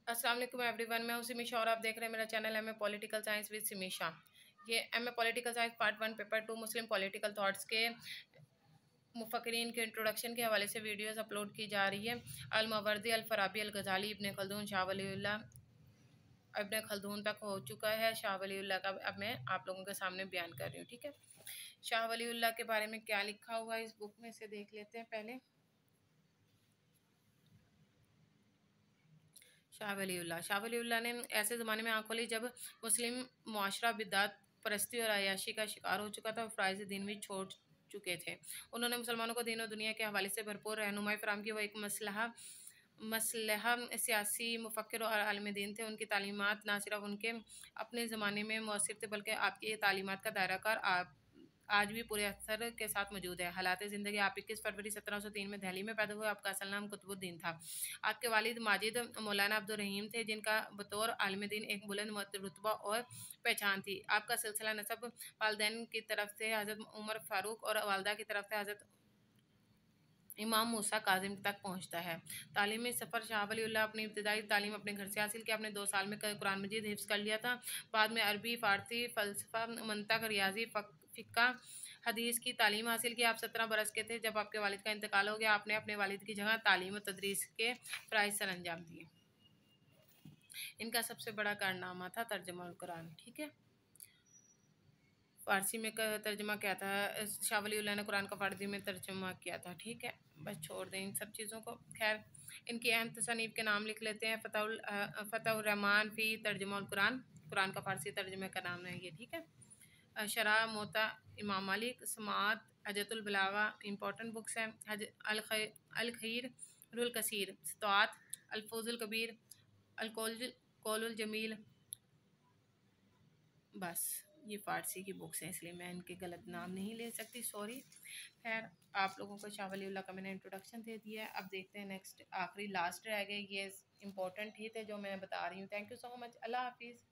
अस्सलाम वालेकुम एवरीवन, मैं हूं सिमीशा और आप देख रहे हैं मेरा channel M A political science with Simisha. ये M A political science part 1 paper 2 Muslim political thoughts के मुफक्किरीन के इंट्रोडक्शन के हवाले से वीडियोस अपलोड की जा रही है। अल-मावर्दी, अल-फराबी, अल-गज़ाली, इब्न खल्दून, शाह वलीउल्लाह, इब्न खल्दून तक हो चुका है। शाह वलीउल्लाह का अब मैं आप लोगों के सामने बयान कर रही हूँ, ठीक है। शाह वलीउल्लाह के बारे में क्या लिखा हुआ है इस बुक में से देख लेते हैं पहले। शाह वलीउल्लाह ने ऐसे ज़माने में आँख खोली जब मुस्लिम मुआशरा बिदअत परस्ती और अय्याशी का शिकार हो चुका था और फ़राइज़ दीन भी छोड़ चुके थे। उन्होंने मुसलमानों को दीन और दुनिया के हवाले से भरपूर रहनुमाई फ़राहम की। वो एक मसलहा सियासी मुफक्किर और आलिम दीन थे। उनकी तालीमात ना सिर्फ उनके अपने ज़माने में मौसर थे बल्कि आपकी तालीमात का दायराकार आज भी पूरे असर के साथ मौजूद है। हालात ज़िंदगी आप 21 फरवरी 1703 में दिल्ली में पैदा हुए। आपका असल नाम कुतुबुद्दीन था। आपके वालिद माजिद मौलाना अब्दुल रहीम थे, जिनका बतौर आलिम दीन एक बुलंद रुतबा और पहचान थी। आपका सिलसिला नसब वालिदैन की तरफ से हज़रत उमर फ़ारूक और वालदा की तरफ से हज़रत इमाम मूसा काजिम तक पहुँचता है। तालीमी सफ़र शाह वलीउल्लाह अपनी इब्तिदाई तालीम अपने घर से हासिल की। आपने 2 साल में कुरान मजीद हिफ्ज़ कर लिया था। बाद में अरबी, फ़ारसी, फ़लसफ़ा, मंतक, रियाज़ी, फ़िक़्ह, हदीस की तालीम हासिल की। आप 17 बरस के थे जब आपके वालिद का इंतकाल हो गया। आपने अपने वालिद की जगह तालीम और तदरीस के फ़राइज़ सर अंजाम दिए। इनका सबसे बड़ा कारनामा था तर्जुमा कुरान, ठीक है। फ़ारसी में तर्जुमा क्या था? शाह वलीउल्लाह ने कुरान का फ़ारसी में तर्जुमा किया था, ठीक है। बस छोड़ दें इन सब चीज़ों को। खैर, इनकी अहम तसनीफ़ के नाम लिख लेते हैं। फ़तहुर रहमान फ़ी तर्जुमा कुरान, कुरान का फ़ारसी तर्जुमे का नाम है ये, ठीक है। शरह मोता इमाम मालिक, समाअत, हजतुल बलागा इंपॉर्टेंट बुक्स हैं। अल खैर रुल कसीर, सताअत, अल-फौज़ुल कबीर, अल कौलुल जमील। बस ये फ़ारसी की बुक्स हैं, इसलिए मैं इनके गलत नाम नहीं ले सकती, सॉरी। खैर, आप लोगों को शाह वलीउल्लाह का मैंने इंट्रोडक्शन दे दिया है। अब देखते हैं नेक्स्ट, आखिरी लास्ट रह गए, ये इम्पोर्टेंट ही थे जो मैं बता रही हूँ। Thank you so much. अल्लाह हाफिज़।